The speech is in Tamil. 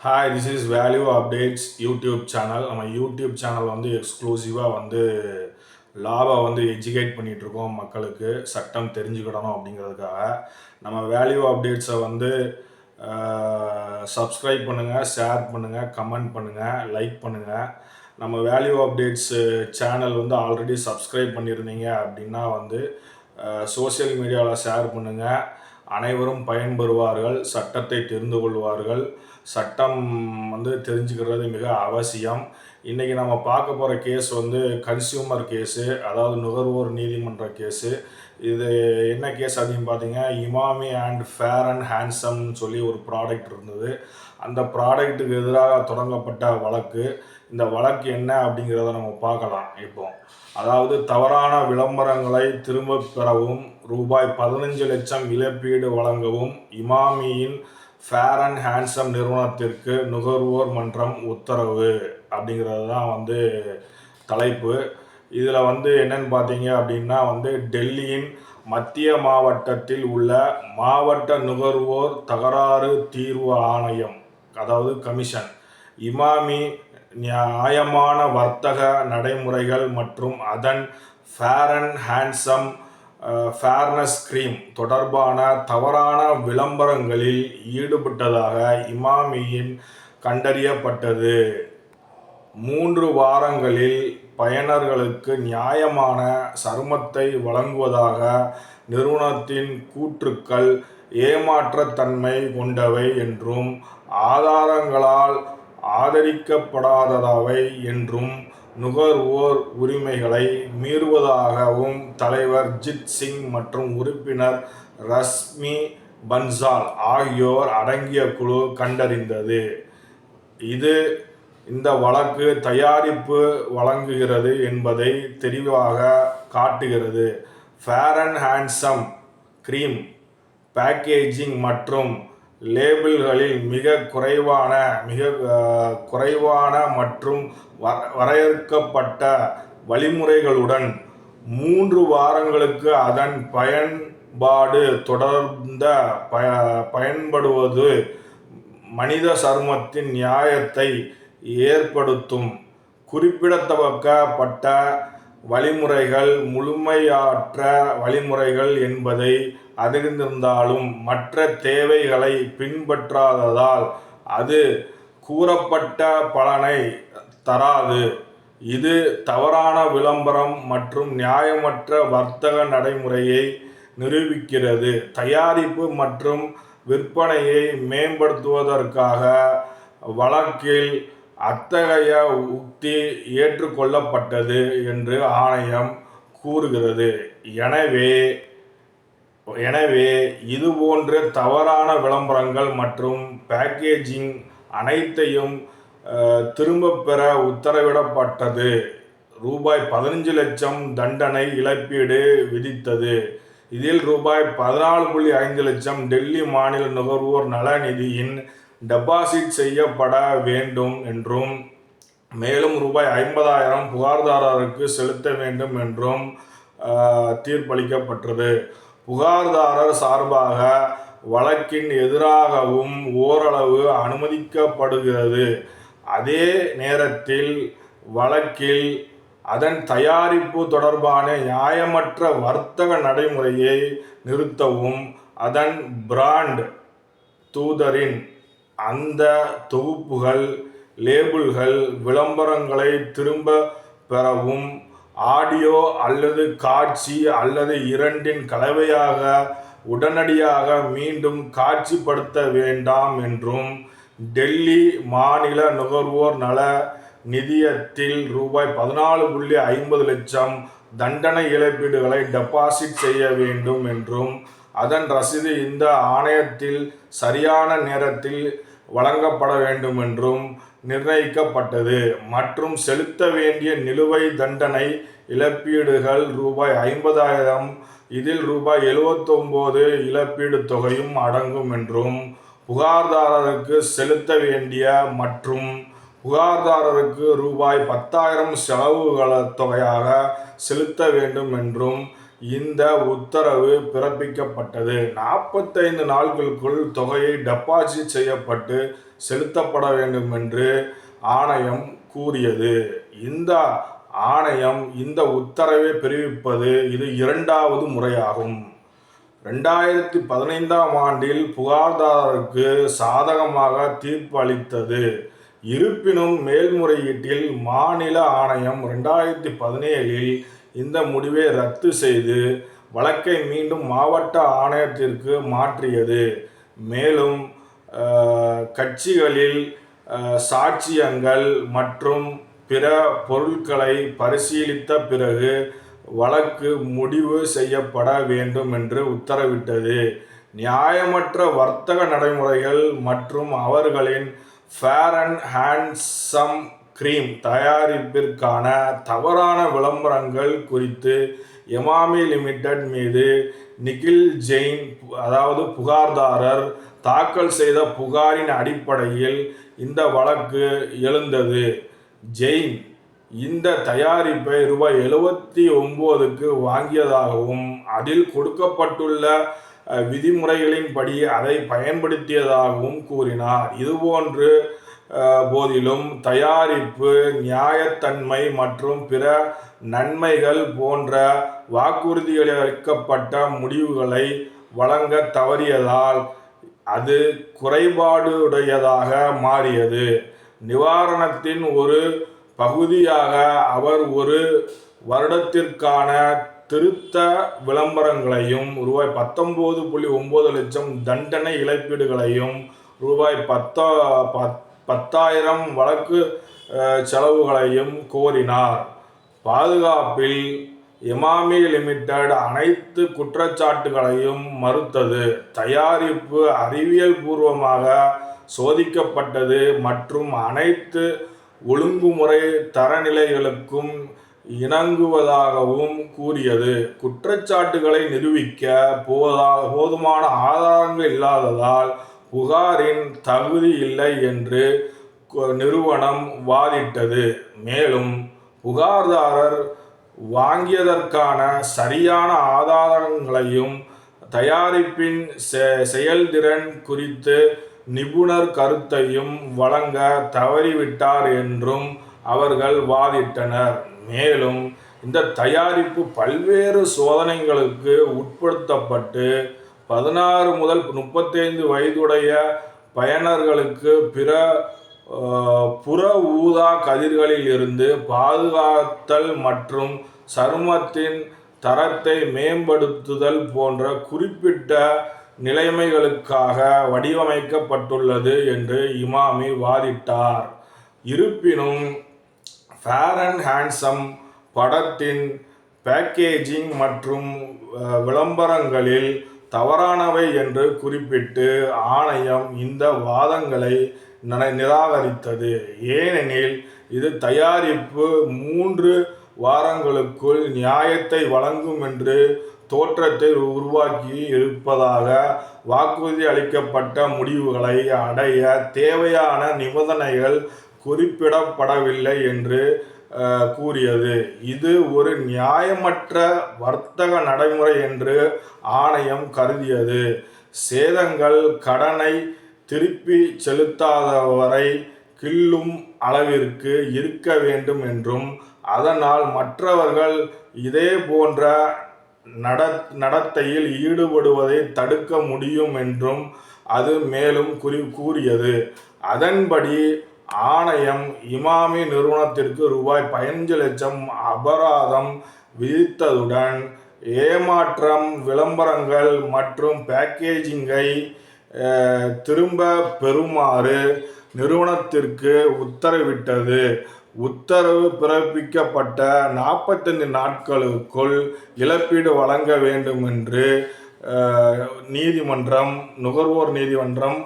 Hi, this is value updates YouTube channel. நம்ம யூடியூப் சேனல் வந்து எக்ஸ்க்ளூசிவாக வந்து லாவை வந்து எஜுகேட் பண்ணிகிட்ருக்கோம். மக்களுக்கு சட்டம் தெரிஞ்சுக்கிடணும் அப்படிங்கிறதுக்காக நம்ம வேல்யூ அப்டேட்ஸை வந்து சப்ஸ்கிரைப் பண்ணுங்கள், ஷேர் பண்ணுங்கள், கமெண்ட் பண்ணுங்கள், லைக் பண்ணுங்கள். நம்ம வேல்யூ அப்டேட்ஸு சேனல் வந்து ஆல்ரெடி சப்ஸ்கிரைப் பண்ணியிருந்தீங்க அப்படின்னா வந்து சோசியல் மீடியாவில் ஷேர் பண்ணுங்கள். அனைவரும் பயன்பெறுவார்கள், சட்டத்தை தெரிந்து கொள்வார்கள். சட்டம் வந்து தெரிஞ்சுக்கிறது மிக அவசியம். இன்றைக்கி நம்ம பார்க்க போகிற கேஸ் வந்து கன்சியூமர் கேஸு, அதாவது நுகர்வோர் நீதிமன்ற கேஸு. இது என்ன கேஸ் அப்படின்னு பார்த்தீங்க, இமாமி அண்ட் ஃபேர் அண்ட் ஹேண்ட்ஸம்னு சொல்லி ஒரு ப்ராடக்ட் இருந்தது. அந்த ப்ராடக்ட்டுக்கு எதிராக தொடங்கப்பட்ட வழக்கு. இந்த வழக்கு என்ன அப்படிங்கிறத நம்ம பார்க்கலாம். இப்போ அதாவது தவறான விளம்பரங்களை திரும்ப பெறவும் ரூபாய் 15 லட்சம் இழப்பீடு வழங்கவும் இமாமியின் ஃபேர் அண்ட் ஹேண்ட்ஸம் நிறுவனத்திற்கு நுகர்வோர் மன்றம் உத்தரவு அப்படிங்கிறது தான் வந்து தலைப்பு. இதில் வந்து என்னன்னு பார்த்தீங்க அப்படின்னா வந்து டெல்லியின் மத்திய மாவட்டத்தில் உள்ள மாவட்ட நுகர்வோர் தகராறு தீர்வு ஆணையம், அதாவது கமிஷன், இமாமி நியாயமான வர்த்தக நடைமுறைகள் மற்றும் அதன் Fair and Handsome fairness cream தொடர்பான தவறான விளம்பரங்களில் ஈடுபட்டதாக இமாமியின் கண்டறியப்பட்டது. 3 வாரங்களில் பயனர்களுக்கு நியாயமான சருமத்தை வழங்குவதாக நிறுவனத்தின் கூற்றுக்கள் ஏமாற்றத்தன்மை கொண்டவை என்றும் ஆதாரங்களால் ஆதரிக்கப்படாதவை என்றும் நுகர்வோர் உரிமைகளை மீறுவதாகவும் தலைவர் ஜித் சிங் மற்றும் உறுப்பினர் ரஷ்மி பன்சால் ஆகியோர் அடங்கிய குழு கண்டறிந்தது. இந்த வழக்கு தயாரிப்பு வழங்குகிறது என்பதை தெளிவாக காட்டுகிறது. Fair and Handsome cream packaging மற்றும் லேபிள்களில் மிக குறைவான மற்றும் வரையறுக்கப்பட்ட வழிமுறைகளுடன் 3 வாரங்களுக்கு அதன் பயன்பாடு தொடர்ந்த பயன்படுவது மனித சருமத்தின் நியாயத்தை ஏற்படுத்தும். குறிப்பிடத்தக்கப்பட்ட வழிமுறைகள் முழுமையற்ற வழிமுறைகள் என்பதை அறிந்திருந்தாலும் மற்ற தேவைகளை பின்பற்றாததால் அது கூறப்பட்ட பலனை தராது. இது தவறான விளம்பரம் மற்றும் நியாயமற்ற வர்த்தக நடைமுறையை நிரூபிக்கிறது. தயாரிப்பு மற்றும் விற்பனையை மேம்படுத்துவதற்காக வழக்கில் அத்தகைய உக்தி ஏற்றுக்கொள்ளப்பட்டது என்று ஆணையம் கூறுகிறது. எனவே இதுபோன்ற தவறான விளம்பரங்கள் மற்றும் பேக்கேஜிங் அனைத்தையும் திரும்பப் பெற உத்தரவிடப்பட்டது. ரூபாய் 15 லட்சம் தண்டனை இழப்பீடு விதித்தது. இதில் ரூபாய் 14.5 லட்சம் டெல்லி மாநில நுகர்வோர் நல நிதியின் டெபாசிட் செய்யப்பட வேண்டும் என்றும் மேலும் ரூபாய் 50,000 புகார்தாரருக்கு செலுத்த வேண்டும் என்றும் தீர்ப்பளிக்கப்பட்டது. புகார்தாரர் சார்பாக வழக்கின் எதிராகவும் ஓரளவு அனுமதிக்கப்படுகிறது. அதே நேரத்தில் வழக்கில் அதன் தயாரிப்பு தொடர்பான நியாயமற்ற வர்த்தக நடைமுறையை நிறுத்தவும் அதன் பிராண்ட் தூதரின் அந்த தொகுப்புகள் லேபிள்கள் விளம்பரங்களை திரும்ப பெறவும் ஆடியோ அல்லது காட்சி அல்லது இரண்டின் கலவையாக உடனடியாக மீண்டும் காட்சிப்படுத்த வேண்டாம் என்றும் டெல்லி மாநில நுகர்வோர் நல நிதியத்தில் ரூபாய் 14.50 லட்சம் தண்டனை இழப்பீடுகளை டெபாசிட் செய்ய வேண்டும் என்றும் அதன் ரசீது இந்த ஆணையத்தில் சரியான நேரத்தில் வழங்கப்பட வேண்டும் என்றும் நிர்ணயிக்கப்பட்டது. மற்றும் செலுத்த வேண்டிய நிலுவைத் தண்டனை இழப்பீடுகள் ரூபாய் 50,000, இதில் ரூபாய் 79 இழப்பீடு தொகையும் அடங்கும் என்றும் புகார்தாரருக்கு செலுத்த வேண்டிய மற்றும் புகார்தாரருக்கு ரூபாய் 10,000 செலவு தொகையாக செலுத்த வேண்டும் என்றும் இந்த உத்தரவு பிறப்பிக்கப்பட்டது. 45 நாட்களுக்குள் தொகையை டெபாசிட் செய்யப்பட்டு செலுத்தப்பட வேண்டும் என்று ஆணையம் கூறியது. இந்த ஆணையம் இந்த உத்தரவை பிறப்பிப்பது இது 2வது முறையாகும். 2015ஆம் ஆண்டில் புகார்தாரருக்கு சாதகமாக தீர்ப்பு அளித்தது. இருப்பினும் மேல்முறையீட்டில் மாநில ஆணையம் 2017இல் இந்த முடிவை ரத்து செய்து வழக்கை மீண்டும் மாவட்ட ஆணையத்திற்கு மாற்றியது. மேலும் கட்சிகளில் சாட்சியங்கள் மற்றும் பிற பொருட்களை பரிசீலித்த பிறகு வழக்கு முடிவு செய்யப்பட வேண்டும் என்று உத்தரவிட்டது. நியாயமற்ற வர்த்தக நடைமுறைகள் மற்றும் அவர்களின் ஃபேர் அண்ட் ஹேண்ட்சம் கிரீம் தயாரிப்பிற்கான தவறான விளம்பரங்கள் குறித்து எமாமி லிமிடெட் மீது நிகில் ஜெயின் புகார்தாரர் தாக்கல் செய்த புகாரின் அடிப்படையில் இந்த வழக்கு எழுந்தது. ஜெயின் இந்த தயாரிப்பை ரூபாய் 79க்கு வாங்கியதாகவும் அதில் கொடுக்கப்பட்டுள்ள விதிமுறைகளின்படி அதை பயன்படுத்தியதாகவும் கூறினார். இதுபோன்று போதிலும் தயாரிப்பு நியாயத்தன்மை மற்றும் பிற நன்மைகள் போன்ற வாக்குறுதியளிக்கப்பட்ட முடிவுகளை வழங்க தவறியதால் அது குறைபாடுடையதாக மாறியது. நிவாரணத்தின் ஒரு பகுதியாக அவர் 1 வருடத்திற்கான திருத்த விளம்பரங்களையும் ரூபாய் 19.9 லட்சம் தண்டனை இழப்பீடுகளையும் ரூபாய் 10,000 வழக்கு செலவுகளையும் கோரினார். பாதுகாப்பில் எமாமி லிமிடெட் அனைத்து குற்றச்சாட்டுகளையும் மறுத்தது. தயாரிப்பு அறிவியல் பூர்வமாக சோதிக்கப்பட்டது மற்றும் அனைத்து ஒழுங்குமுறை தரநிலைகளுக்கும் இணங்குவதாகவும் கூறியது. குற்றச்சாட்டுகளை நிரூபிக்க போதுமான ஆதாரங்கள் இல்லாததால் புகாரின் தகுதி இல்லை என்று நிறுவனம் வாதிட்டது. மேலும் புகார்தாரர் வாங்கியதற்கான சரியான ஆதாரங்களையும் தயாரிப்பின் செயல்திறன் குறித்து நிபுணர் கருத்தையும் வழங்க தவறிவிட்டார் என்றும் அவர்கள் வாதிட்டனர். மேலும் இந்த தயாரிப்பு பல்வேறு சோதனைகளுக்கு உட்படுத்தப்பட்டு 16 முதல் 35 வயதுடைய பயனர்களுக்கு புற ஊதா கதிர்களில் இருந்து பாதுகாத்தல் மற்றும் சருமத்தின் தரத்தை மேம்படுத்துதல் போன்ற குறிப்பிட்ட நிலைமைகளுக்காக வடிவமைக்கப்பட்டுள்ளது என்று இமாமி வாதிட்டார். இருப்பினும் ஃபேர் அண்ட் ஹேண்ட்சம் படத்தின் பேக்கேஜிங் மற்றும் விளம்பரங்களில் தவறானவை என்று குறிப்பிட்டு ஆணையம் இந்த வாதங்களை நிராகரித்தது. ஏனெனில் இது தயாரிப்பு 3 வாரங்களுக்குள் நியாயத்தை வழங்கும் என்று தோற்றத்தை உருவாக்கி இருப்பதாக வாக்குறுதி அளிக்கப்பட்ட முடிவுகளை அடைய தேவையான நிபந்தனைகள் குறிப்பிடப்படவில்லை என்று கூறியது. இது ஒரு நியாயமற்ற வர்த்தக நடைமுறை என்று ஆணையம் கருதியது. சேதங்கள் கடனை திருப்பி செலுத்தாதவரை கிள்ளும் அளவிற்கு இருக்க வேண்டும் என்றும் அதனால் மற்றவர்கள் இதே போன்ற நடத்தையில் ஈடுபடுவதை தடுக்க முடியும் என்றும் அது மேலும் கூறியது. அதன்படி ஆணையம் இமாமி நிறுவனத்திற்கு ரூபாய் 15 லட்சம் அபராதம் விதித்ததுடன் ஏமாற்றம் விளம்பரங்கள் மற்றும் பேக்கேஜிங்கை திரும்ப பெறுமாறு நிறுவனத்திற்கு உத்தரவிட்டது. உத்தரவு பிறப்பிக்கப்பட்ட 45 நாட்களுக்குள் இழப்பீடு வழங்க வேண்டும் என்று நுகர்வோர் நீதிமன்றம்